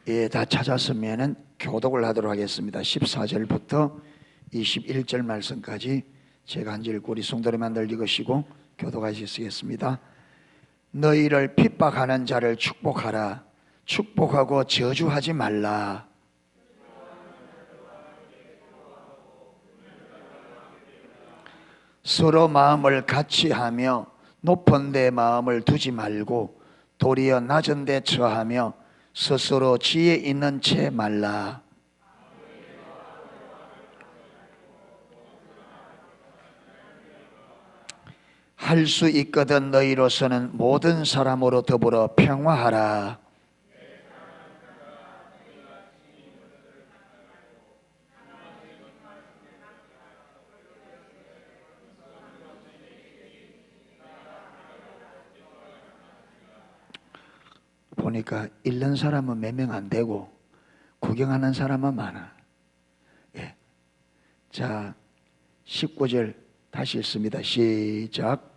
예, 다 찾았으면은 교독을 하도록 하겠습니다. 14절부터 21절 말씀까지 제가 한 절 읽고 우리 성도님들 읽으시고 교독하시겠습니다. 너희를 핍박하는 자를 축복하라. 축복하고 저주하지 말라. 서로 마음을 같이 하며 높은 데 마음을 두지 말고 도리어 낮은 데 처하며 스스로 지혜 있는 채 말라. 할 수 있거든 너희로서는 모든 사람으로 더불어 평화하라. 보니까 읽는 사람은 몇 명 안 되고 구경하는 사람은 많아. 예. 자, 19절 다시 읽습니다. 시작.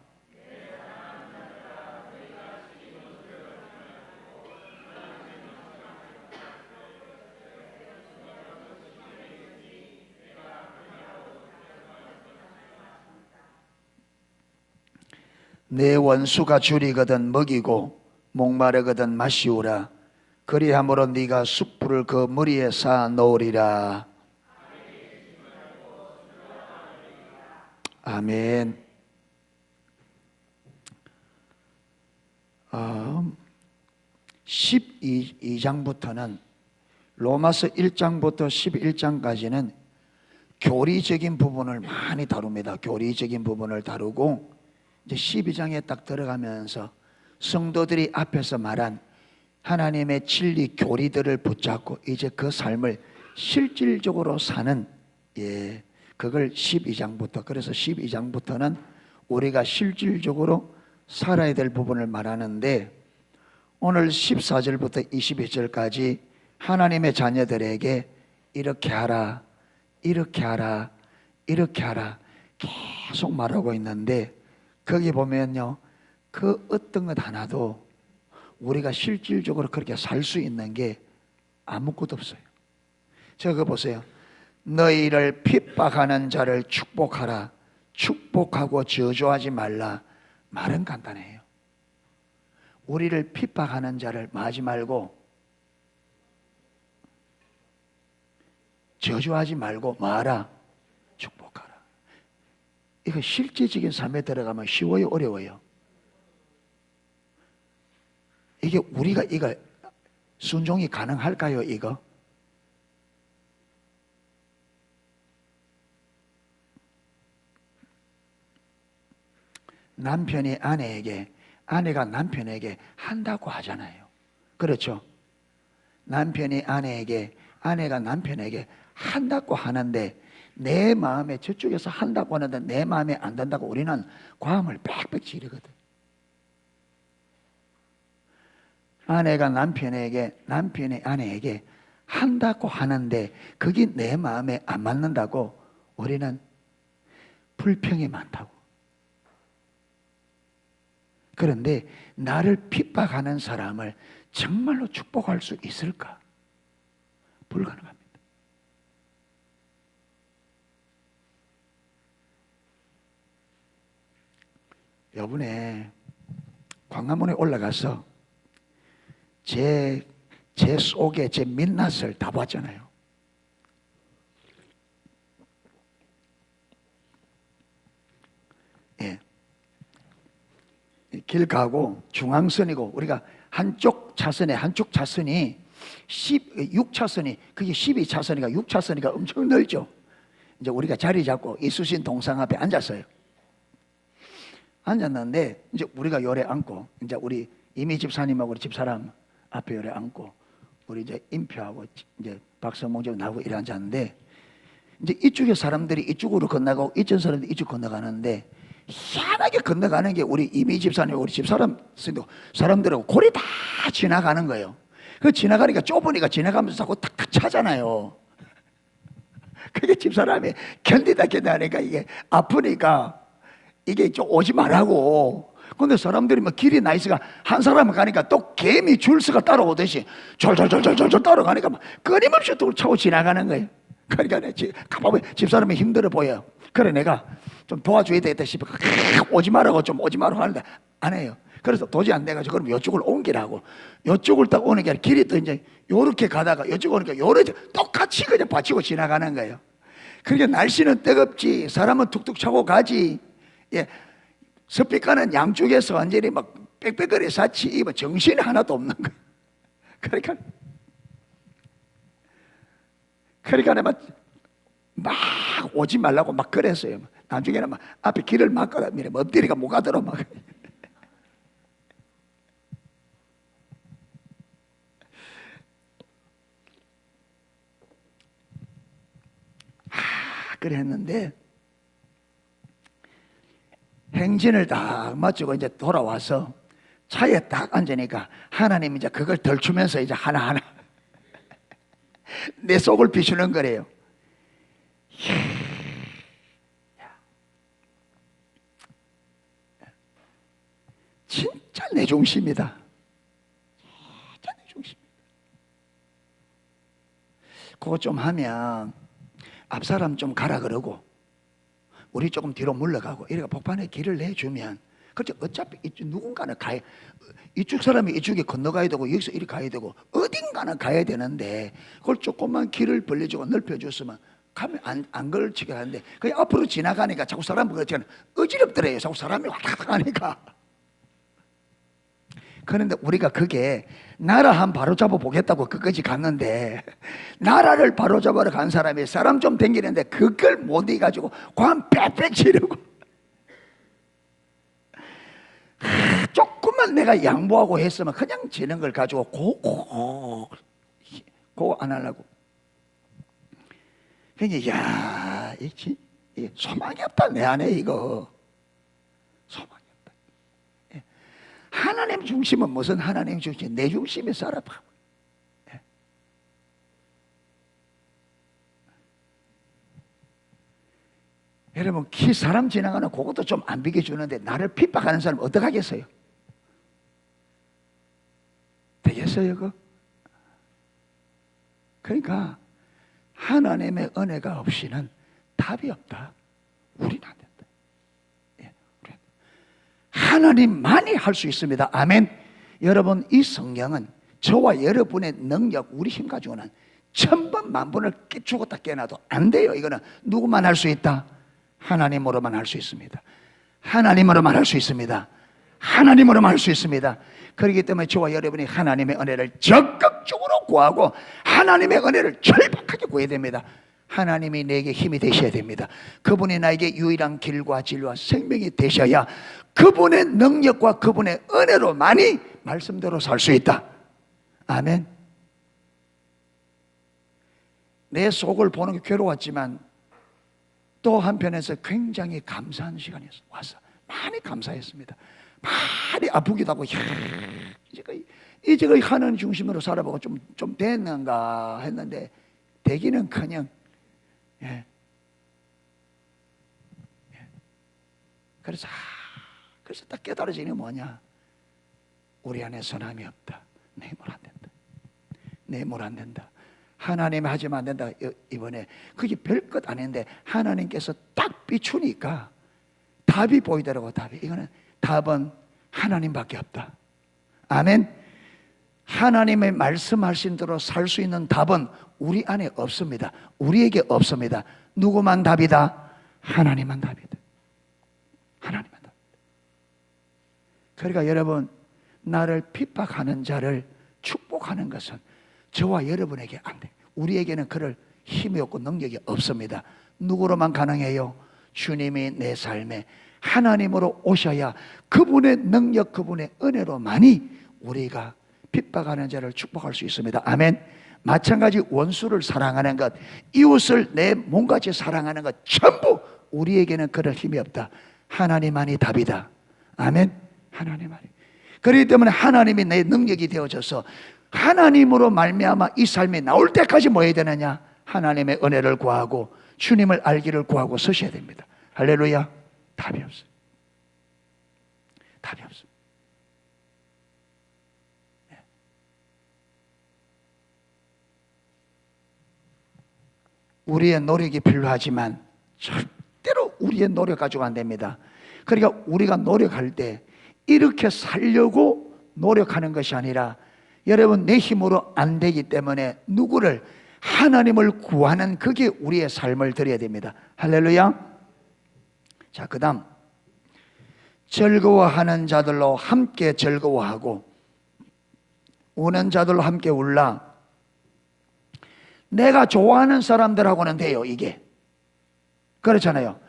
내 원수가 줄이거든 먹이고 목마르거든 마시우라. 그리함으로 네가 숯불을 그 머리에 쌓아 놓으리라. 아멘. 12장부터는 로마서 1장부터 11장까지는 교리적인 부분을 많이 다룹니다. 교리적인 부분을 다루고 이제 12장에 딱 들어가면서 성도들이 앞에서 말한 하나님의 진리 교리들을 붙잡고 이제 그 삶을 실질적으로 사는, 예, 그걸 12장부터, 그래서 12장부터는 우리가 실질적으로 살아야 될 부분을 말하는데, 오늘 14절부터 22절까지 하나님의 자녀들에게 이렇게 하라, 이렇게 하라, 이렇게 하라 계속 말하고 있는데, 거기 보면요, 그 어떤 것 하나도 우리가 실질적으로 그렇게 살 수 있는 게 아무것도 없어요. 저거 보세요. 너희를 핍박하는 자를 축복하라. 축복하고 저주하지 말라. 말은 간단해요. 우리를 핍박하는 자를 마지 말고 저주하지 말고 뭐하라? 축복하라. 이거 실제적인 삶에 들어가면 쉬워요, 어려워요? 이게 우리가 이거 순종이 가능할까요, 이거? 남편이 아내에게, 아내가 남편에게 한다고 하잖아요. 그렇죠? 남편이 아내에게, 아내가 남편에게 한다고 하는데 내 마음에, 저쪽에서 한다고 하는데 내 마음에 안 든다고 우리는 과음을 빽빽 지르거든. 아내가 남편에게, 남편이 아내에게 한다고 하는데 그게 내 마음에 안 맞는다고 우리는 불평이 많다고. 그런데 나를 핍박하는 사람을 정말로 축복할 수 있을까? 불가능합니다. 요번에 광화문에 올라가서 제 속에 제 민낯을 다 봤잖아요. 예. 길 가고 중앙선이고 우리가 한쪽 차선이 6차선이 그게 12차선이가 6차선이가 엄청 넓죠. 이제 우리가 자리 잡고 이수신 동상 앞에 앉았어요. 앉았는데 이제 우리가 요래 앉고 이제 우리 이미 집사님하고 우리 집사람 앞에 요래 앉고 우리 이제 임표하고 이제 박성몽 나하고 이래 앉았는데 이제 이쪽에 사람들이 이쪽으로 건너가고 이쪽 사람들이 이쪽 건너가는데 희한하게 건너가는 게 우리 이미 집사님 우리 사람들하고 골이 다 지나가는 거예요. 그 지나가니까 좁으니까 지나가면서 자꾸 탁탁 차잖아요. 그게 집사람이 견디다 하니까 이게 아프니까 이게 좀 오지 말라고 근데 사람들이 뭐 길이 나이스가 한 사람 가니까 또 개미 줄서가 따라오듯이 졸졸졸졸졸 따라가니까 막 끊임없이 또 차고 지나가는 거예요. 그러니까 가보면 집사람이 힘들어 보여. 그래 내가 좀 도와줘야 되겠다 싶어 오지 말라고 좀 오지 말라고 하는데 안 해요. 그래서 도저히 안 돼가지고 그럼 이쪽을 옮기라고. 이쪽을 딱 오는 게 아니라 길이 또 이제 요렇게 가다가 이쪽 오니까 요렇게 똑같이 그냥 받치고 지나가는 거예요. 그러니까 날씨는 뜨겁지 사람은 툭툭 차고 가지. 예, 스피커는 양쪽에서 완전히 막 빽빽거리 사치 입어 정신이 하나도 없는 거예요. 그러니까 내가 막 오지 말라고 막 그랬어요. 나중에는 막 앞에 길을 막거나 엎드리가 못 가도록 막. 그래 했는데 행진을 딱 마치고 이제 돌아와서 차에 딱 앉으니까 하나님 이제 그걸 덜추면서 이제 하나하나 내 속을 비추는 거래요. 진짜 내 중심이다. 진짜 내 중심이다. 그거 좀 하면 앞사람 좀 가라 그러고 우리 조금 뒤로 물러가고 이래가 복판에 길을 내주면 그렇죠. 어차피 누군가는 가야, 이쪽 사람이 이쪽에 건너가야 되고 여기서 이리 가야 되고 어딘가는 가야 되는데 그걸 조금만 길을 벌려주고 넓혀줬으면 가면 안 걸치게 하는데 그냥 앞으로 지나가니까 자꾸 사람이 그렇잖아요. 어지럽더래요. 자꾸 사람이 왔다 갔다 가니까. 그런데 우리가 그게 나라 한 바로잡아 보겠다고 끝까지 갔는데 나라를 바로잡으러 간 사람이 사람 좀 댕기는데 그걸 못 이겨가지고 관 빽빽 지르고 조금만 내가 양보하고 했으면 그냥 지는 걸 가지고 그거 안 하려고. 그러니까 야, 이 소망이 없다 내 안에 이거. 소망이 없다. 하나님 중심은 무슨 하나님 중심? 내 중심에 살아봐. 여러분 사람 지나가는 그것도 좀 안 비켜주는데 나를 핍박하는 사람 어떡하겠어요? 되겠어요 그거? 그러니까 하나님의 은혜가 없이는 답이 없다. 우리는 안 된다. 예, 하나님만이 할 수 있습니다. 아멘. 여러분 이 성경은 저와 여러분의 능력 우리 힘 가지고는 천번 만번을 죽었다 깨어나도 안 돼요. 이거는 누구만 할 수 있다? 하나님으로만 할 수 있습니다. 하나님으로만 할 수 있습니다. 하나님으로만 할 수 있습니다. 그렇기 때문에 저와 여러분이 하나님의 은혜를 적극적으로 구하고 하나님의 은혜를 절박하게 구해야 됩니다. 하나님이 내게 힘이 되셔야 됩니다. 그분이 나에게 유일한 길과 진리와 생명이 되셔야 그분의 능력과 그분의 은혜로만이 말씀대로 살 수 있다. 아멘. 내 속을 보는 게 괴로웠지만 또 한편에서 굉장히 감사한 시간이었어요. 와서 많이 감사했습니다. 많이 아프기도 하고 이제 거의 하나님 중심으로 살아보고 좀 됐는가 했는데 되기는커녕 예. 그래서 딱 깨달아지는 게 뭐냐? 우리 안에 선함이 없다. 내 힘으로 안 된다. 내 힘으로 안 된다. 하나님이 하지만 안 된다. 이번에 그게 별것 아닌데 하나님께서 딱 비추니까 답이 보이더라고. 답이 이거는 답은 하나님밖에 없다. 아멘. 하나님의 말씀하신 대로 살 수 있는 답은 우리 안에 없습니다. 우리에게 없습니다. 누구만 답이다? 하나님만 답이다. 하나님만 답이다. 그러니까 여러분 나를 핍박하는 자를 축복하는 것은 저와 여러분에게 안 돼. 우리에게는 그럴 힘이 없고 능력이 없습니다. 누구로만 가능해요? 주님이 내 삶에 하나님으로 오셔야 그분의 능력, 그분의 은혜로만이 우리가 핍박하는 자를 축복할 수 있습니다. 아멘. 마찬가지 원수를 사랑하는 것, 이웃을 내 몸같이 사랑하는 것 전부 우리에게는 그럴 힘이 없다. 하나님만이 답이다. 아멘. 하나님만이. 그렇기 때문에 하나님이 내 능력이 되어져서 하나님으로 말미암아 이 삶이 나올 때까지 뭐 해야 되느냐? 하나님의 은혜를 구하고 주님을 알기를 구하고 서셔야 됩니다. 할렐루야. 답이 없어요. 답이 없어요. 우리의 노력이 필요하지만 절대로 우리의 노력 가지고 안 됩니다. 그러니까 우리가 노력할 때 이렇게 살려고 노력하는 것이 아니라 여러분 내 힘으로 안 되기 때문에 누구를 하나님을 구하는 그게 우리의 삶을 드려야 됩니다. 할렐루야. 자, 그 다음 즐거워하는 자들로 함께 즐거워하고 우는 자들로 함께 울라. 내가 좋아하는 사람들하고는 돼요. 이게 그렇잖아요.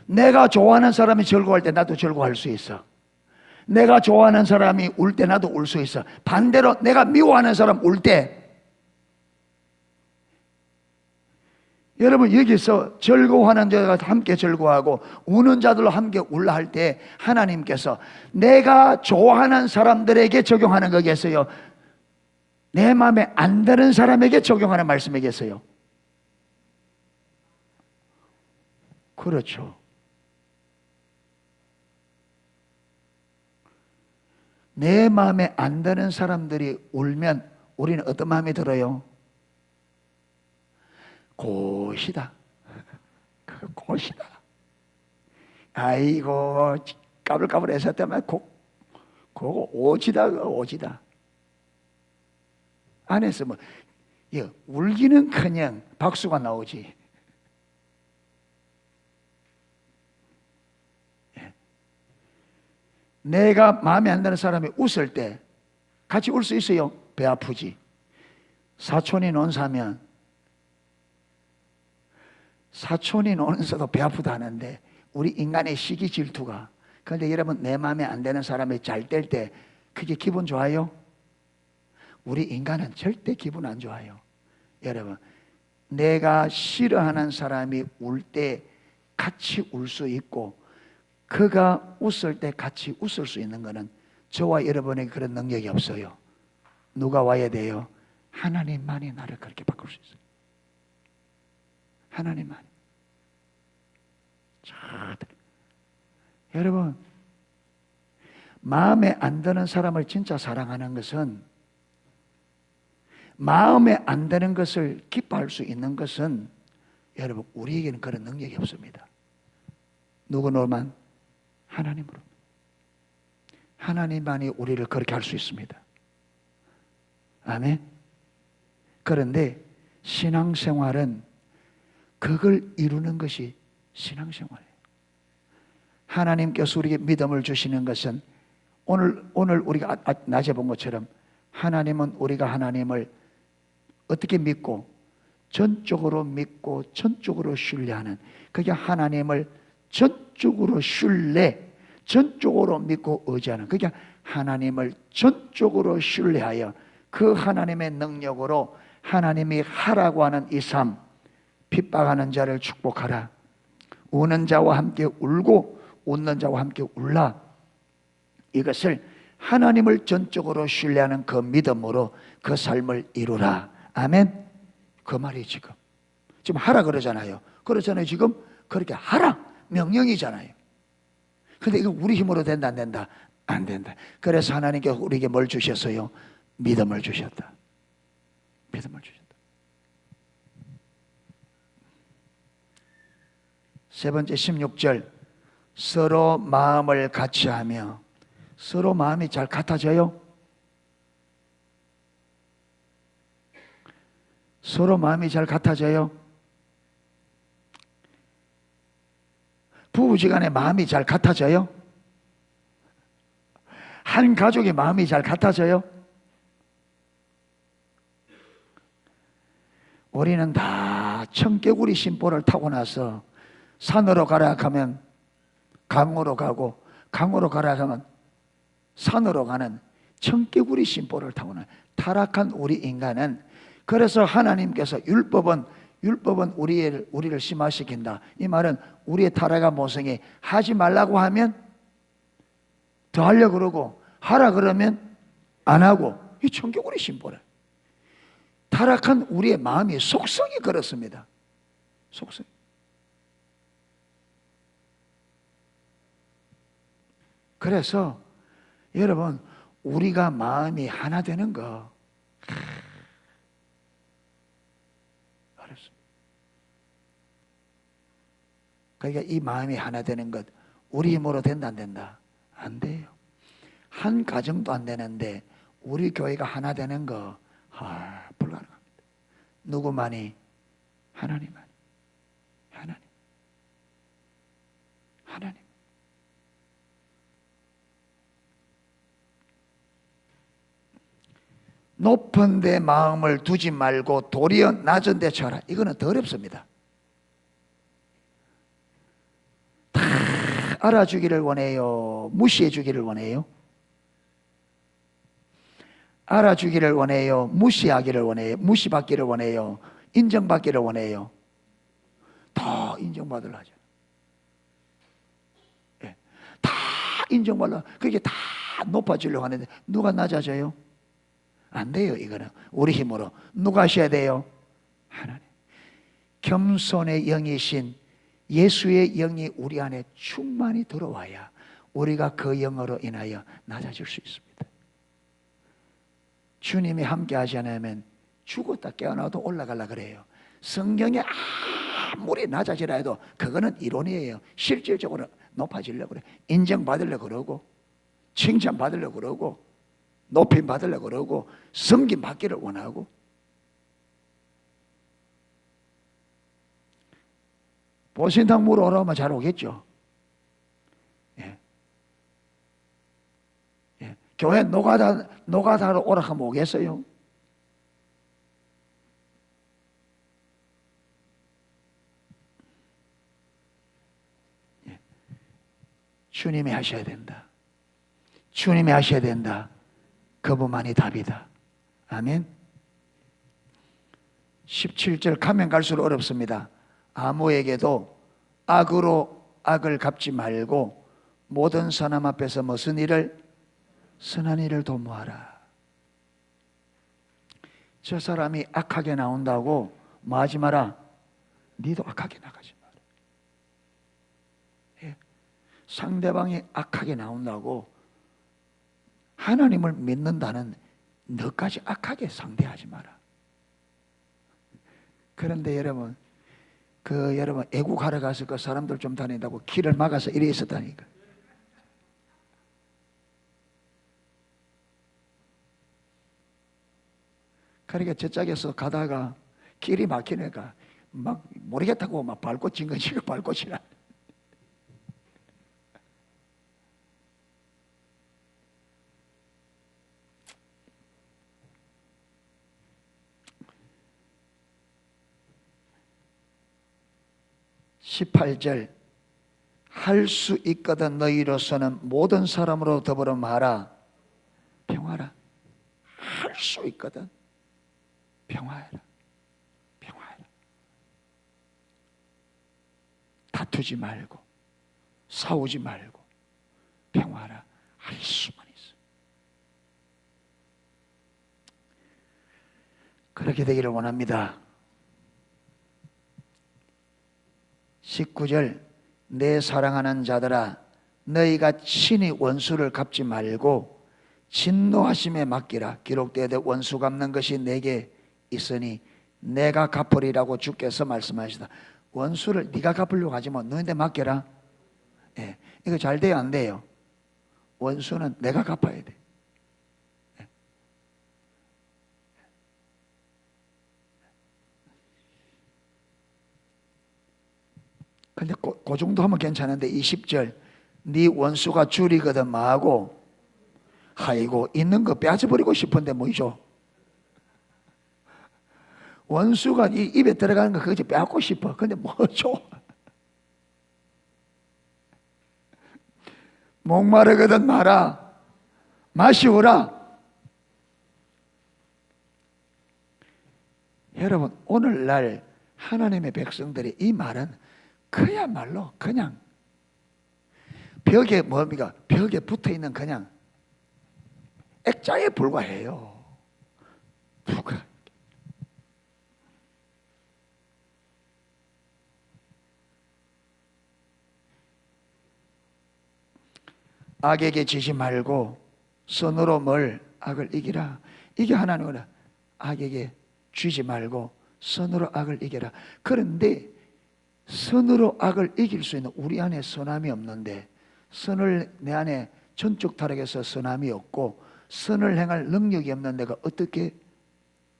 내가 좋아하는 사람이 즐거워할 때 나도 즐거워할 수 있어. 내가 좋아하는 사람이 울 때 나도 울 수 있어. 반대로 내가 미워하는 사람 울 때 여러분 여기서 즐거워하는 자가 함께 즐거워하고 우는 자들로 함께 울라 할 때 하나님께서 내가 좋아하는 사람들에게 적용하는 거겠어요? 내 마음에 안 드는 사람에게 적용하는 말씀이겠어요? 그렇죠. 내 마음에 안 드는 사람들이 울면 우리는 어떤 마음이 들어요? 곧이다. 곧이다. 아이고 까불까불해서 때문에 그거 오지다. 오지다. 안에서 뭐 울기는커녕 박수가 나오지. 내가 마음에 안 드는 사람이 웃을 때 같이 울 수 있어요? 배 아프지. 사촌이 논사면 사촌이 노는서도 배 아프다 하는데 우리 인간의 시기 질투가. 그런데 여러분 내 마음에 안 드는 사람이 잘 될 때 그게 기분 좋아요? 우리 인간은 절대 기분 안 좋아요. 여러분 내가 싫어하는 사람이 울 때 같이 울 수 있고 그가 웃을 때 같이 웃을 수 있는 것은 저와 여러분에게 그런 능력이 없어요. 누가 와야 돼요? 하나님만이 나를 그렇게 바꿀 수 있어요. 하나님만. 여러분 마음에 안 드는 사람을 진짜 사랑하는 것은 마음에 안 드는 것을 기뻐할 수 있는 것은 여러분 우리에게는 그런 능력이 없습니다. 누구로만? 하나님으로. 하나님만이 우리를 그렇게 할 수 있습니다. 아멘. 그런데 신앙생활은 그걸 이루는 것이 신앙생활이에요. 하나님께서 우리에게 믿음을 주시는 것은 오늘 우리가 낮에 본 것처럼 하나님은 우리가 하나님을 어떻게 믿고 전적으로 믿고 전적으로 신뢰하는, 그게 하나님을 전적으로 신뢰, 전적으로 믿고 의지하는, 그게 하나님을 전적으로 신뢰하여 그 하나님의 능력으로 하나님이 하라고 하는 이 삶, 핍박하는 자를 축복하라, 우는 자와 함께 울고 웃는 자와 함께 울라, 이것을 하나님을 전적으로 신뢰하는 그 믿음으로 그 삶을 이루라. 아멘. 그 말이 지금 하라 그러잖아요. 그렇잖아요. 지금 그렇게 하라 명령이잖아요. 근데 이거 우리 힘으로 된다 안 된다? 안 된다. 그래서 하나님께서 우리에게 뭘 주셨어요? 믿음을 주셨다. 믿음을 주셨다. 세 번째 16절, 서로 마음을 같이하며. 서로 마음이 잘 같아져요? 서로 마음이 잘 같아져요? 부부지간에 마음이 잘 같아져요? 한 가족의 마음이 잘 같아져요? 우리는 다 청개구리 심보를 타고 나서 산으로 가라 하면 강으로 가고, 강으로 가라 하면 산으로 가는 청개구리 심보를 타고는 타락한 우리 인간은, 그래서 하나님께서 율법은 우리를 심화시킨다. 이 말은 우리의 타락한 모성이 하지 말라고 하면 더 하려고 그러고 하라 그러면 안 하고, 이 청개구리 심보래. 타락한 우리의 마음이 속성이 그렇습니다. 속성. 그래서 여러분 우리가 마음이 하나 되는 거 어렵습니다. 그러니까 이 마음이 하나 되는 것, 우리 힘으로 된다 안 된다? 안 돼요. 한 가정도 안 되는데 우리 교회가 하나 되는 거 불가능합니다. 누구만이? 하나님만이. 하나님. 높은 데 마음을 두지 말고 도리어 낮은 데 쳐라. 이거는 더 어렵습니다. 다 알아주기를 원해요? 무시해 주기를 원해요? 알아주기를 원해요? 무시하기를 원해요? 무시받기를 원해요? 인정받기를 원해요? 다 인정받으려 하죠. 예. 다 인정받으려. 그게 다 높아지려고 하는데 누가 낮아져요? 안 돼요. 이거는 우리 힘으로. 누가 하셔야 돼요? 하나님. 겸손의 영이신 예수의 영이 우리 안에 충만히 들어와야 우리가 그 영으로 인하여 낮아질 수 있습니다. 주님이 함께 하지 않으면 죽었다 깨어나도 올라가려 그래요. 성경에 아무리 낮아지라 해도 그거는 이론이에요. 실질적으로 높아지려고 그래. 인정받으려고 그러고 칭찬받으려고 그러고 높임 받으려고 그러고 섬김 받기를 원하고. 보신탕 물어오라 하면 잘 오겠죠. 예. 예. 교회 노가다로 오라 하면 오겠어요? 예. 주님이 하셔야 된다. 주님이 하셔야 된다. 그분만이 답이다. 아멘. 17절 가면 갈수록 어렵습니다. 아무에게도 악으로 악을 갚지 말고 모든 사람 앞에서 무슨 일을? 선한 일을 도모하라. 저 사람이 악하게 나온다고 뭐 하지 마라? 니도 악하게 나가지 마라. 예. 상대방이 악하게 나온다고 하나님을 믿는다는 너까지 악하게 상대하지 마라. 그런데 여러분, 여러분 애국하러 가서 그 사람들 좀 다닌다고 길을 막아서 이래 있었다니까. 그러니까 저쪽에서 가다가 길이 막히니까 막 모르겠다고 막 밟고 징긋징긋 밟고 지나. (18절) 할 수 있거든 너희로서는 모든 사람으로 더불어 말하 평화라. 할 수 있거든 평화해라. 평화해라. 다투지 말고 싸우지 말고 평화라. 할 수만 있어. 그렇게 되기를 원합니다. 19절 내 사랑하는 자들아 너희가 친히 원수를 갚지 말고 진노하심에 맡기라. 기록되되 원수 갚는 것이 내게 있으니 내가 갚으리라고 주께서 말씀하시다. 원수를 네가 갚으려고 하지 마. 너희한테 맡겨라. 예. 이거 잘 돼요 안 돼요? 원수는 내가 갚아야 돼. 근데 그 정도 하면 괜찮은데 20절 네 원수가 줄이거든 뭐하고 아이고 있는 거 빼앗아버리고 싶은데 뭐이죠? 원수가 이 입에 들어가는 거 그거 빼앗고 싶어. 근데 뭐죠? 목마르거든 마라 마시오라. 여러분 오늘날 하나님의 백성들이 이 말은 그야말로 그냥 벽에 뭡니까? 벽에 붙어있는 그냥 액자에 불과해요. 불과. 악에게 지지 말고 선으로 뭘 악을 이기라. 이게 하나님은 악에게 쥐지 말고 선으로 악을 이겨라. 그런데 선으로 악을 이길 수 있는 우리 안에 선함이 없는데, 선을 내 안에 전적 타락해서 선함이 없고 선을 행할 능력이 없는 내가 어떻게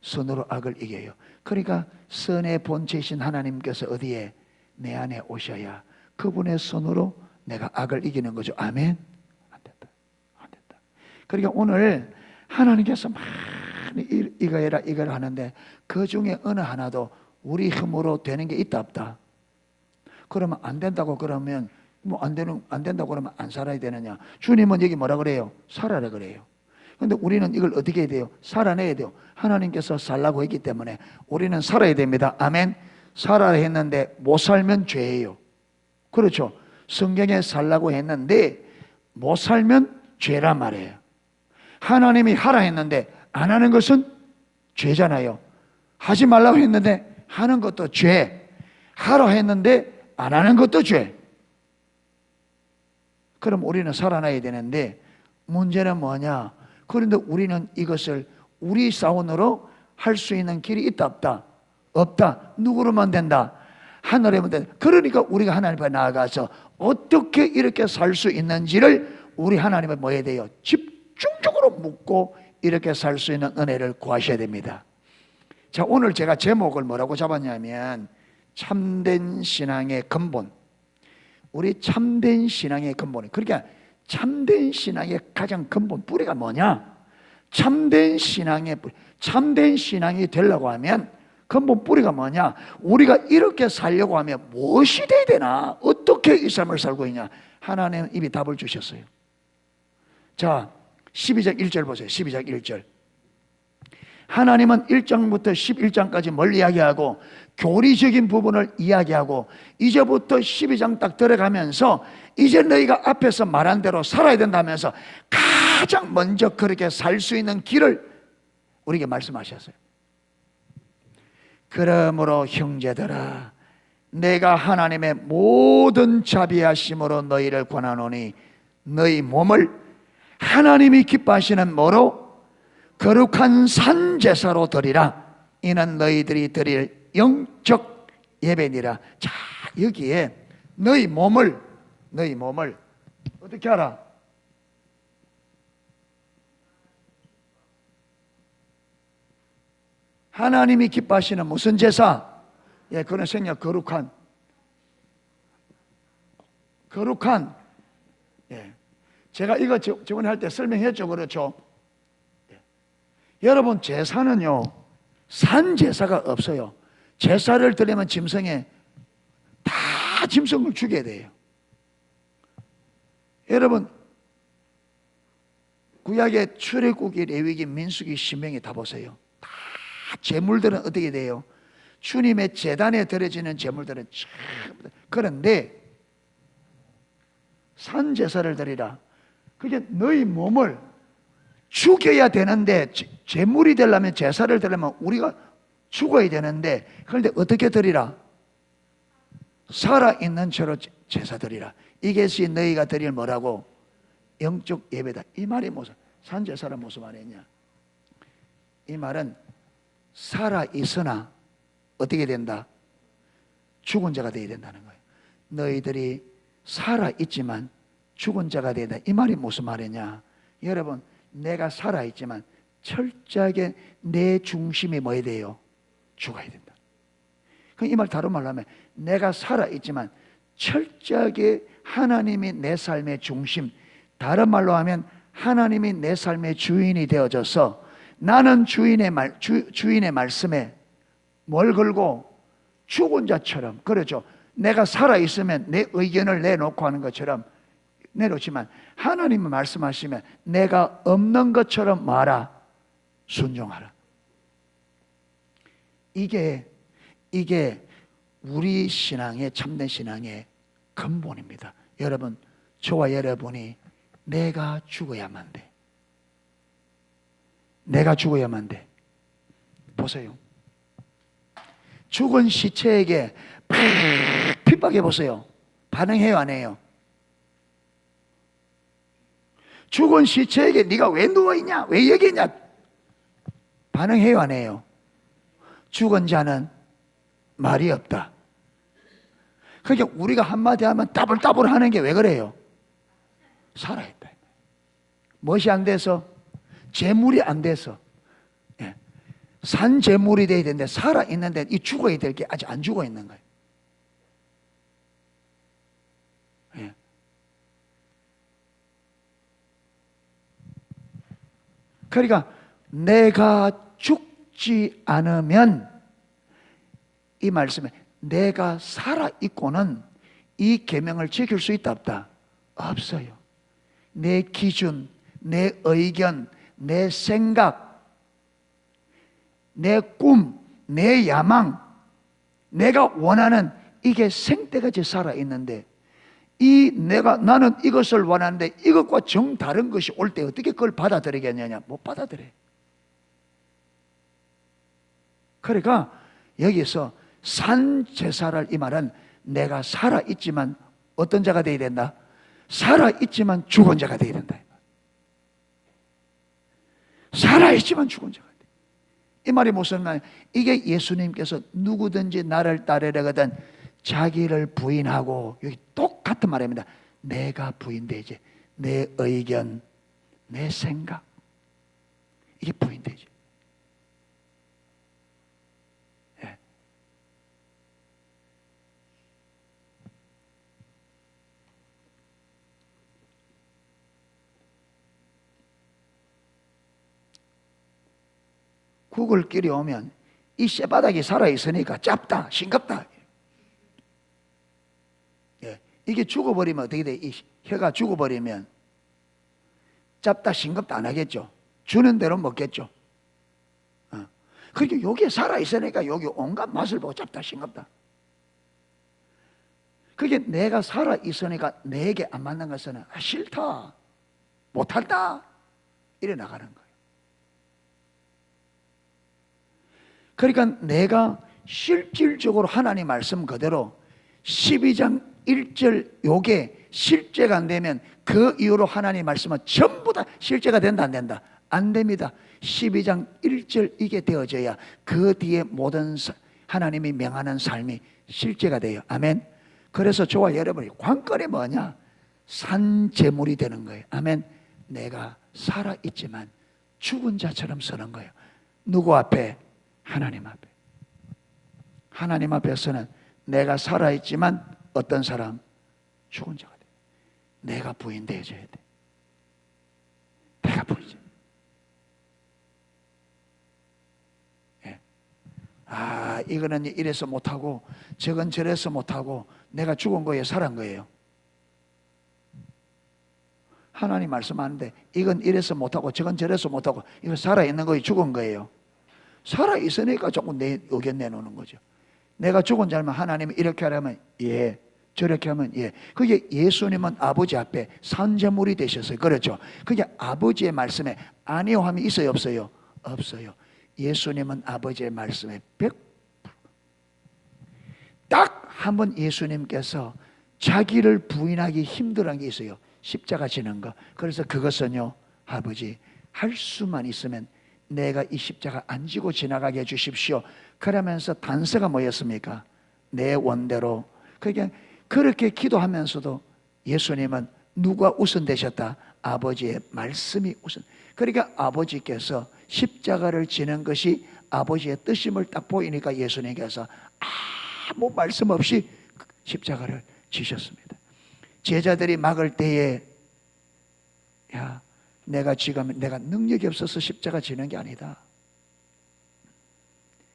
선으로 악을 이겨요? 그러니까 선의 본체이신 하나님께서 어디에? 내 안에 오셔야 그분의 선으로 내가 악을 이기는 거죠. 아멘? 안 된다. 안 된다. 그러니까 오늘 하나님께서 많이 이거 해라 이걸 하는데 그 중에 어느 하나도 우리 힘으로 되는 게 있다 없다? 그러면 안 된다고 그러면 뭐 안 된다고 그러면 안 살아야 되느냐? 주님은 여기 뭐라 그래요? 살아라 그래요. 근데 우리는 이걸 어떻게 해야 돼요? 살아내야 돼요. 하나님께서 살라고 했기 때문에 우리는 살아야 됩니다. 아멘. 살아야 했는데 못 살면 죄예요. 그렇죠? 성경에 살라고 했는데 못 살면 죄란 말이에요. 하나님이 하라 했는데 안 하는 것은 죄잖아요. 하지 말라고 했는데 하는 것도 죄. 하라 했는데 안 하는 것도 죄. 그럼 우리는 살아나야 되는데 문제는 뭐냐? 그런데 우리는 이것을 우리 사원으로 할 수 있는 길이 있다 없다? 없다. 누구로만 된다? 하늘에만 된다. 그러니까 우리가 하나님 앞에 나아가서 어떻게 이렇게 살 수 있는지를 우리 하나님에 뭐 해야 돼요? 집중적으로 묻고 이렇게 살 수 있는 은혜를 구하셔야 됩니다. 자, 오늘 제가 제목을 뭐라고 잡았냐면 참된 신앙의 근본. 우리 참된 신앙의 근본이, 그러니까 참된 신앙의 가장 근본 뿌리가 뭐냐? 참된 신앙의 뿌리. 참된 신앙이 되려고 하면 근본 뿌리가 뭐냐? 우리가 이렇게 살려고 하면 무엇이 돼야 되나? 어떻게 이 삶을 살고 있냐? 하나님은 이미 답을 주셨어요. 자, 12장 1절 보세요. 12장 1절. 하나님은 1장부터 11장까지 뭘 이야기하고 교리적인 부분을 이야기하고 이제부터 12장 딱 들어가면서 이제 너희가 앞에서 말한 대로 살아야 된다면서 가장 먼저 그렇게 살 수 있는 길을 우리에게 말씀하셨어요. 그러므로 형제들아, 내가 하나님의 모든 자비하심으로 너희를 권하노니 너희 몸을 하나님이 기뻐하시는 뭐로? 거룩한 산제사로 드리라. 이는 너희들이 드릴 영적 예배니라. 자, 여기에 너희 몸을 어떻게 하라? 하나님이 기뻐하시는 무슨 제사? 예, 그런 생각 거룩한. 예. 제가 이거 저번에 할 때 설명했죠. 그렇죠? 예. 여러분, 제사는요, 산 제사가 없어요. 제사를 드리면 짐승에 다 짐승을 죽여야 돼요. 여러분, 구약의 출애굽기, 레위기, 민수기, 신명기 다 보세요. 다 제물들은 어떻게 돼요? 주님의 제단에 드려지는 제물들은 참. 그런데 산 제사를 드리라. 그게 너희 몸을 죽여야 되는데, 제물이 되려면, 제사를 드리려면 우리가 죽어야 되는데, 그런데 어떻게 드리라? 살아있는 채로 제사 드리라. 이것이 너희가 드릴 뭐라고? 영적 예배다. 이 말이 무슨, 산제사는 무슨 말이냐? 이 말은 살아있으나 어떻게 된다? 죽은 자가 되어야 된다는 거예요. 너희들이 살아있지만 죽은 자가 되어야 된다. 이 말이 무슨 말이냐? 여러분, 내가 살아있지만 철저하게 내 중심이 뭐야 돼요? 죽어야 된다. 그럼 이 말 다른 말로 하면 내가 살아있지만 철저하게 하나님이 내 삶의 중심, 다른 말로 하면 하나님이 내 삶의 주인이 되어져서 나는 주인의 말씀에 뭘 걸고 죽은 자처럼, 그렇죠? 내가 살아있으면 내 의견을 내놓고 하는 것처럼 내놓지만 하나님은 말씀하시면 내가 없는 것처럼 말아, 순종하라. 이게 우리 신앙의, 참된 신앙의 근본입니다. 여러분, 저와 여러분이 내가 죽어야만 돼. 내가 죽어야만 돼. 보세요. 죽은 시체에게 핍박해 보세요. 반응해요, 안 해요? 죽은 시체에게 네가 왜 누워있냐? 왜 여기 있냐? 반응해요, 안 해요? 죽은 자는 말이 없다. 그러니까 우리가 한마디 하면 따불따불 하는 게 왜 그래요? 살아있다. 무엇이 안 돼서? 재물이 안 돼서. 예. 산 재물이 돼야 되는데 살아있는데 이 죽어야 될 게 아직 안 죽어 있는 거예요. 예. 그러니까 내가 죽지 않으면, 이 말씀에 내가 살아있고는 이 계명을 지킬 수 있다 없다? 없어요. 내 기준, 내 의견, 내 생각, 내 꿈, 내 야망, 내가 원하는 이게 생때같이 살아있는데, 나는 이것을 원하는데 이것과 정 다른 것이 올 때 어떻게 그걸 받아들이겠느냐? 못 받아들여. 그러니까 여기서 산제사를, 이 말은 내가 살아있지만 어떤 자가 되어야 된다? 살아있지만 죽은 자가 되어야 된다. 살아있지만 죽은 자가 돼. 이 말이 무슨 말이야? 이게 예수님께서 누구든지 나를 따르려거든 자기를 부인하고, 여기 똑같은 말입니다. 내가 부인되지. 내 의견, 내 생각, 이게 부인되지. 예. 국을 끓여오면 이 쇠바닥이 살아있으니까 짧다, 싱겁다. 예. 이게 죽어버리면 어떻게 돼? 이 혀가 죽어버리면 짧다, 싱겁다 안 하겠죠. 주는 대로 먹겠죠. 그러니까 여기에 살아있으니까 여기 온갖 맛을 보고 짧다, 싱겁다. 그게 내가 살아있으니까 내게 안 맞는 것은 싫다, 못한다, 이래 나가는 거예요. 그러니까 내가 실질적으로 하나님 말씀 그대로 12장 1절 요게 실제가 안 되면 그 이후로 하나님 말씀은 전부 다 실제가 된다 안 된다? 안 됩니다. 12장 1절 이게 되어져야 그 뒤에 모든 하나님이 명하는 삶이 실제가 돼요. 아멘. 그래서 저와 여러분이 관건이 뭐냐? 산재물이 되는 거예요. 아멘. 내가 살아있지만 죽은 자처럼 서는 거예요. 누구 앞에? 하나님 앞에. 하나님 앞에서는 내가 살아있지만 어떤 사람? 죽은 자가 돼. 내가 부인되어져야 돼. 내가 부인돼. 예. 이거는 이래서 못하고 저건 저래서 못하고 내가 죽은 거예요, 살은 거예요? 하나님 말씀하는데 이건 이래서 못하고 저건 저래서 못하고 이거 살아있는 거예요, 죽은 거예요? 살아있으니까 자꾸 내 의견 내놓는 거죠. 내가 죽은 자면 하나님이 이렇게 하려면 예, 저렇게 하면 예. 그게 예수님은 아버지 앞에 산재물이 되셨어요. 그렇죠? 그게 아버지의 말씀에 아니오함이 있어요, 없어요? 없어요. 예수님은 아버지의 말씀에 100%. 딱 한 번 예수님께서 자기를 부인하기 힘들한 게 있어요. 십자가 지는 거. 그래서 그것은요, 아버지 할 수만 있으면 내가 이 십자가 안 지고 지나가게 해주십시오. 그러면서 단서가 뭐였습니까? 내 원대로. 그렇게 기도하면서도 예수님은 누가 우선되셨다? 아버지의 말씀이 우선. 그러니까 아버지께서 십자가를 지는 것이 아버지의 뜻임을 딱 보이니까 예수님께서 아무 말씀 없이 십자가를 지셨습니다. 제자들이 막을 때에 야, 내가 능력이 없어서 십자가 지는 게 아니다.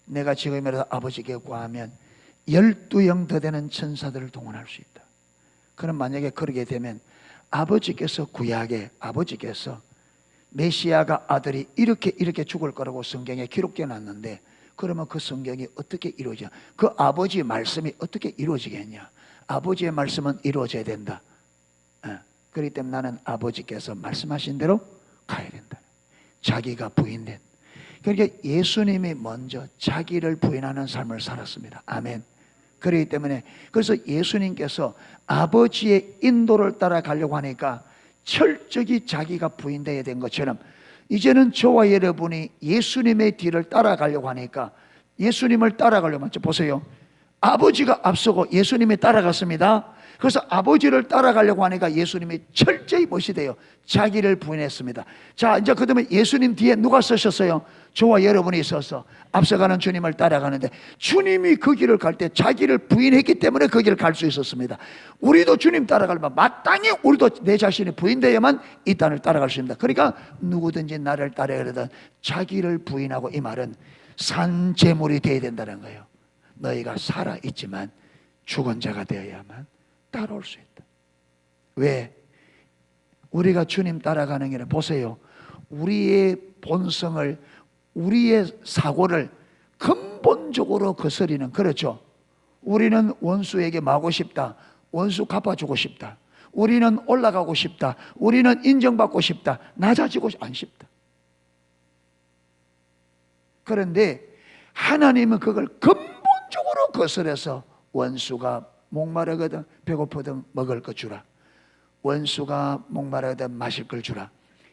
내가 지금이라도 아버지께 구하면 12영 더 되는 천사들을 동원할 수 있다. 그럼 만약에 그러게 되면 아버지께서 구약에 아버지께서 메시아가 아들이 이렇게 죽을 거라고 성경에 기록되어 놨는데, 그러면 그 성경이 어떻게 이루어져? 그 아버지의 말씀이 어떻게 이루어지겠냐? 아버지의 말씀은 이루어져야 된다. 그렇기 때문에 나는 아버지께서 말씀하신 대로 가야 된다. 자기가 부인된. 그러니까 예수님이 먼저 자기를 부인하는 삶을 살았습니다. 아멘. 그렇기 때문에 그래서 예수님께서 아버지의 인도를 따라가려고 하니까 철저히 자기가 부인되어야 된 것처럼, 이제는 저와 여러분이 예수님의 뒤를 따라가려고 하니까, 예수님을 따라가려면 보세요. 아버지가 앞서고 예수님이 따라갔습니다. 그래서 아버지를 따라가려고 하니까 예수님이 철저히 무엇이 돼요? 자기를 부인했습니다. 자, 이제 그다음에 예수님 뒤에 누가 서셨어요? 저와 여러분이 있어서 앞서가는 주님을 따라가는데, 주님이 그 길을 갈 때 자기를 부인했기 때문에 그 길을 갈 수 있었습니다. 우리도 주님 따라가려면 마땅히 우리도 내 자신이 부인되어야만 이 땅을 따라갈 수 있습니다. 그러니까 누구든지 나를 따르려거든 자기를 부인하고, 이 말은 산 제물이 되어야 된다는 거예요. 너희가 살아있지만 죽은 자가 되어야만 따라올 수 있다. 왜? 우리가 주님 따라가는 길은, 보세요, 우리의 본성을, 우리의 사고를 근본적으로 거스리는, 그렇죠, 우리는 원수에게 마고 싶다, 원수 갚아주고 싶다, 우리는 올라가고 싶다, 우리는 인정받고 싶다, 낮아지고 안 싶다. 그런데 하나님은 그걸 근본적으로 거스려서 원수가 목마르거든 배고프든 먹을 것 주라, 원수가 목마르거든 마실 걸 주라.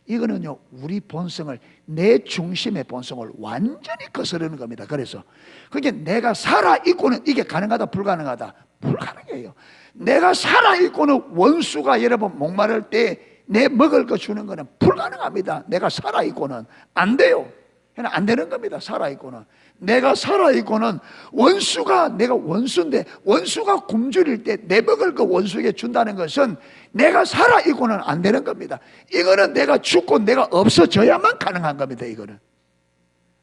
이거는요, 우리 본성을, 내 중심의 본성을 완전히 거스르는 겁니다. 그래서 그게 내가 살아있고는 이게 가능하다 불가능하다? 불가능해요. 내가 살아있고는 원수가 여러분 목마를 때 내 먹을 거 주는 거는 불가능합니다. 내가 살아있고는 안 돼요. 그냥 안 되는 겁니다. 살아있고는. 내가 살아있고는 원수가, 내가 원수인데 원수가 굶주릴 때 내 먹을 거 원수에게 준다는 것은 내가 살아있고는 안 되는 겁니다. 이거는 내가 죽고 내가 없어져야만 가능한 겁니다. 이거는.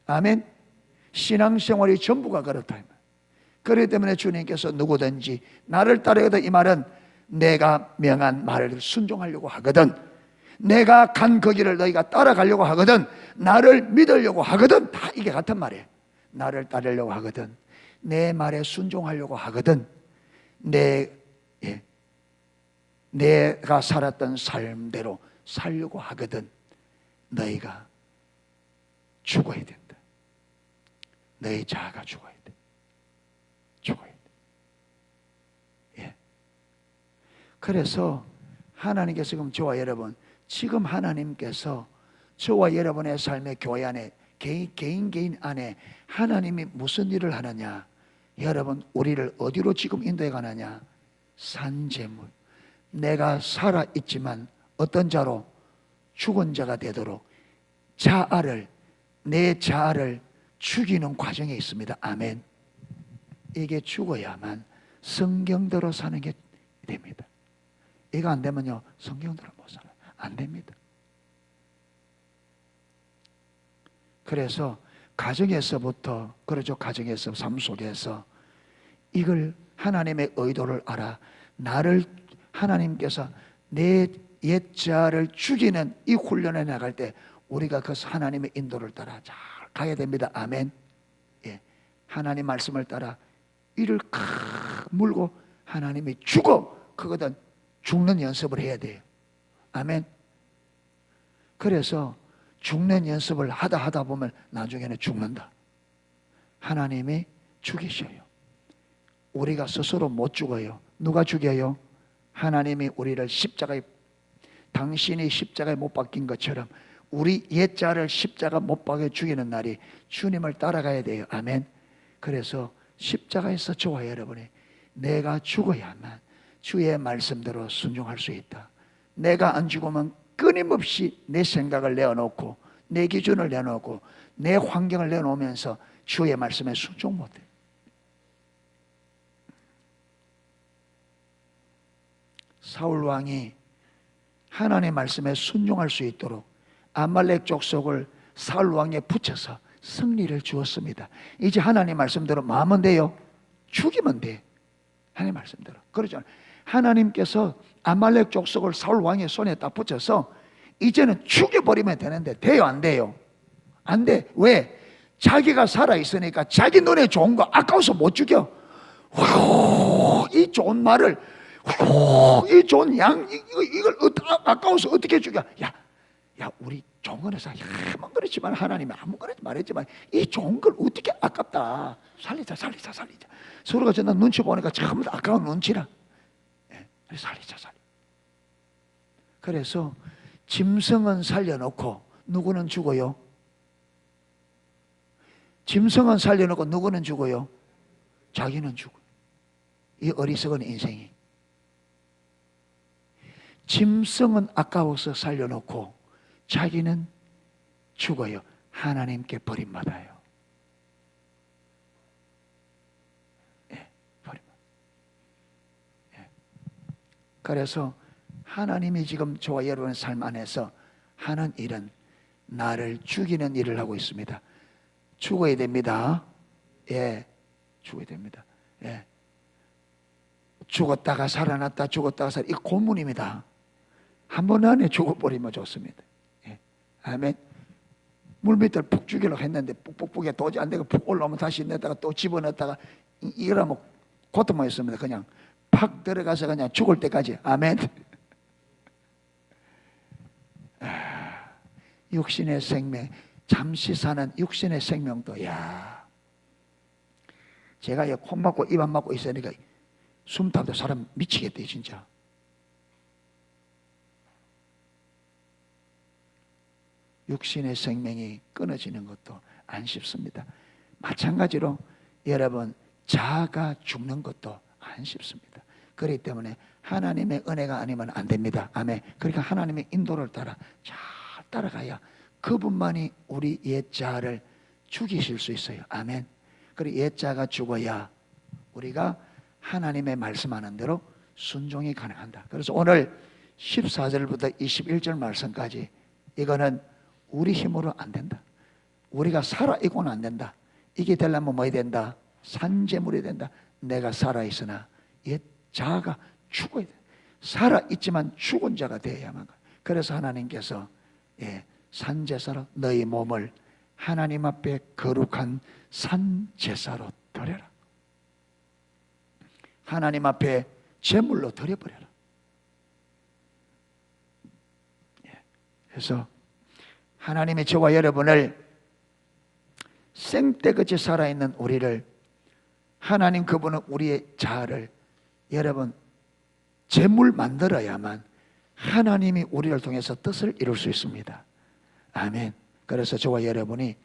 아멘. 신앙생활이 전부가 그렇다. 그렇기 때문에 주님께서 누구든지 나를 따르거든, 이 말은 내가 명한 말을 순종하려고 하거든, 내가 간 그 길을 너희가 따라가려고 하거든, 나를 믿으려고 하거든, 다 이게 같은 말이에요. 나를 따르려고 하거든, 내 말에 순종하려고 하거든, 내가 살았던 삶대로 살려고 하거든, 너희가 죽어야 된다. 너희 자아가 죽어야 돼. 죽어야 돼. 예. 그래서 하나님께서 지금 저와 여러분, 지금 하나님께서 저와 여러분의 삶의 교회 안에, 개인 안에 하나님이 무슨 일을 하느냐? 여러분, 우리를 어디로 지금 인도해 가느냐? 산재물. 내가 살아있지만 어떤 자로? 죽은 자가 되도록 자아를, 내 자아를 죽이는 과정에 있습니다. 아멘. 이게 죽어야만 성경대로 사는 게 됩니다. 이거 안 되면요, 성경대로 못 살아요. 안 됩니다. 그래서 가정에서부터, 그렇죠, 가정에서, 삶 속에서 이걸 하나님의 의도를 알아, 나를, 하나님께서 내 옛자를 죽이는 이 훈련에 나갈 때 우리가 그 하나님의 인도를 따라 잘 가야 됩니다. 아멘. 예. 하나님 말씀을 따라 이를 물고 하나님이 죽어, 그거든 죽는 연습을 해야 돼요. 아멘. 그래서 죽는 연습을 하다 보면 나중에는 죽는다. 하나님이 죽이셔요. 우리가 스스로 못 죽어요. 누가 죽여요? 하나님이 우리를 십자가에, 당신이 십자가에 못 박힌 것처럼 우리 옛자를 십자가 못 박혀 죽이는 날이 주님을 따라가야 돼요. 아멘. 그래서 십자가에서 저와 여러분이 내가 죽어야만 주의 말씀대로 순종할 수 있다. 내가 안 죽으면 끊임없이 내 생각을 내어놓고 내 기준을 내놓고 내 환경을 내놓으면서 주의 말씀에 순종 못해. 사울 왕이 하나님의 말씀에 순종할 수 있도록 아말렉 족속을 사울 왕에 붙여서 승리를 주었습니다. 이제 하나님 말씀대로 마음은 돼요? 죽이면 돼. 하나님 말씀대로. 그렇죠. 하나님께서 아말렉 족속을 사울 왕의 손에 딱 붙여서 이제는 죽여버리면 되는데 돼요, 안 돼요? 안 돼. 왜? 자기가 살아있으니까 자기 눈에 좋은 거 아까워서 못 죽여. 이 좋은 말을, 이 좋은 양, 이걸 아까워서 어떻게 죽여? 야, 우리 좋은 거에서 한번 그랬지만 하나님이 한번 그랬지 말했지만 이 좋은 걸 어떻게 아깝다. 살리자. 서로가 전화 눈치 보니까 전부 다 아까운 눈치라. 네, 살리자. 그래서 짐승은 살려놓고 누구는 죽어요? 짐승은 살려놓고 누구는 죽어요? 자기는 죽어요. 이 어리석은 인생이. 짐승은 아까워서 살려놓고 자기는 죽어요. 하나님께 버림받아요. 예, 버림받아요. 예. 그래서 하나님이 지금 저와 여러분의 삶 안에서 하는 일은 나를 죽이는 일을 하고 있습니다. 죽어야 됩니다. 예, 죽어야 됩니다. 예. 죽었다가 살아났다, 죽었다가 이 고문입니다. 한 번 안에 죽어버리면 좋습니다. 예. 아멘. 물밑을 푹 죽이려고 했는데 푹푹푹에 도저히 안 되고 푹 올라오면 다시 내다가 또 집어넣었다가 이러면 고통만 있습니다. 그냥 팍 들어가서 그냥 죽을 때까지. 아멘. 육신의 생명, 잠시 사는 육신의 생명도, 야, 제가 코 막고 입 안 막고 있으니까 숨 타도 사람 미치겠대 진짜. 육신의 생명이 끊어지는 것도 안 쉽습니다. 마찬가지로 여러분 자아가 죽는 것도 안 쉽습니다. 그렇기 때문에 하나님의 은혜가 아니면 안 됩니다. 아멘. 그러니까 하나님의 인도를 따라 잘 따라가야 그분만이 우리 옛 자아를 죽이실 수 있어요. 아멘. 그리고 옛 자아가 죽어야 우리가 하나님의 말씀하는 대로 순종이 가능한다. 그래서 오늘 14절부터 21절 말씀까지 이거는 우리 힘으로 안 된다. 우리가 살아있고는 안 된다. 이게 되려면 뭐 해야 된다? 산재물이 된다. 내가 살아있으나 옛 자아가 죽어야 돼. 살아있지만 죽은 자가 되어야만. 그래서 하나님께서 산제사로 너희 몸을 하나님 앞에 거룩한 산제사로 드려라. 하나님 앞에 제물로 드려버려라. 그래서 하나님이 저와 여러분을 생때같이 살아있는 우리를, 하나님 그분은 우리의 자아를 여러분 제물 만들어야만 하나님이 우리를 통해서 뜻을 이룰 수 있습니다. 아멘. 그래서 저와 여러분이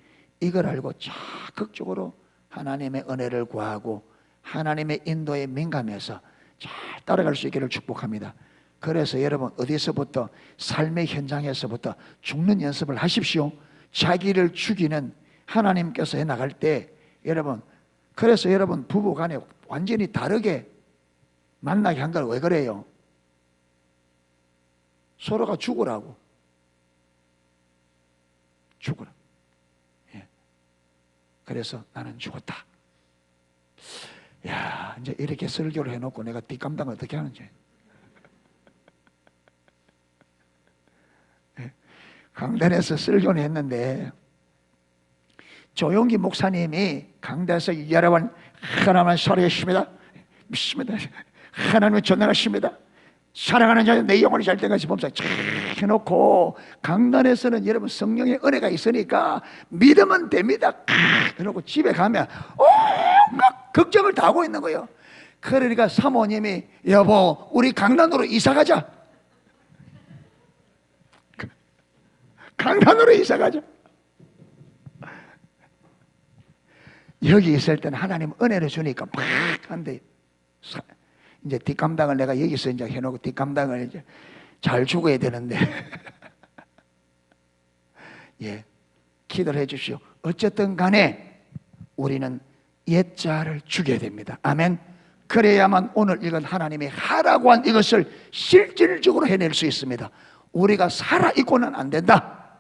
이걸 알고 적극적으로 하나님의 은혜를 구하고 하나님의 인도에 민감해서 잘 따라갈 수 있기를 축복합니다. 그래서 여러분 어디서부터, 삶의 현장에서부터 죽는 연습을 하십시오. 자기를 죽이는 하나님께서 해나갈 때 여러분, 그래서 여러분 부부간에 완전히 다르게 만나게 한 걸 왜 그래요? 서로가 죽으라고. 죽으라. 예. 그래서 나는 죽었다. 야, 이제 이렇게 설교를 해놓고 내가 뒷감당을 어떻게 하는지. 예. 강단에서 설교를 했는데 조용기 목사님이 강단에서 여러분 하나님을 사랑하십니다. 믿습니다. 하나님을 전능하십니다. 사랑하는 자는 내 영혼이 잘 때까지 범사 쫙 해놓고 강단에서는 여러분 성령의 은혜가 있으니까 믿으면 됩니다 해놓고 집에 가면 온갖 걱정을 다 하고 있는 거예요. 그러니까 사모님이 여보 우리 강단으로 이사가자. 강단으로 이사가자. 여기 있을 때는 하나님 은혜를 주니까 막 한데 이제 뒷감당을 내가 여기서 이제 해놓고 뒷감당을 이제 잘 죽어야 되는데 예, 기도를 해 주시오. 어쨌든 간에 우리는 옛자를 죽여야 됩니다. 아멘. 그래야만 오늘 읽은 하나님이 하라고 한 이것을 실질적으로 해낼 수 있습니다. 우리가 살아있고는 안 된다.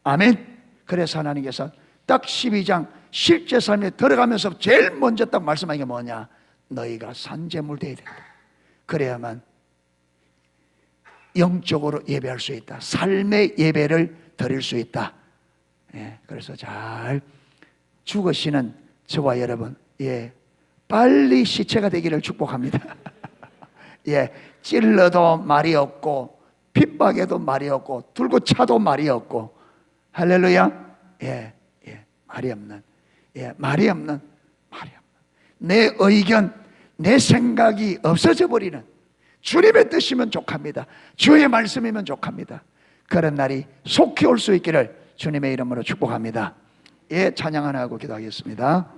아멘. 그래서 하나님께서 딱 12장 실제 삶에 들어가면서 제일 먼저 딱 말씀하신 게 뭐냐? 너희가 산재물 되어야 된다. 그래야만 영적으로 예배할 수 있다. 삶의 예배를 드릴 수 있다. 예, 그래서 잘 죽으시는 저와 여러분, 예, 빨리 시체가 되기를 축복합니다. 예, 찔러도 말이 없고 핍박에도 말이 없고 들고 차도 말이 없고 할렐루야. 예, 예, 말이 없는, 예, 말이 없는. 내 의견, 내 생각이 없어져 버리는 주님의 뜻이면 족합니다. 주의 말씀이면 족합니다. 그런 날이 속히 올 수 있기를 주님의 이름으로 축복합니다. 예, 찬양 하나 하고 기도하겠습니다.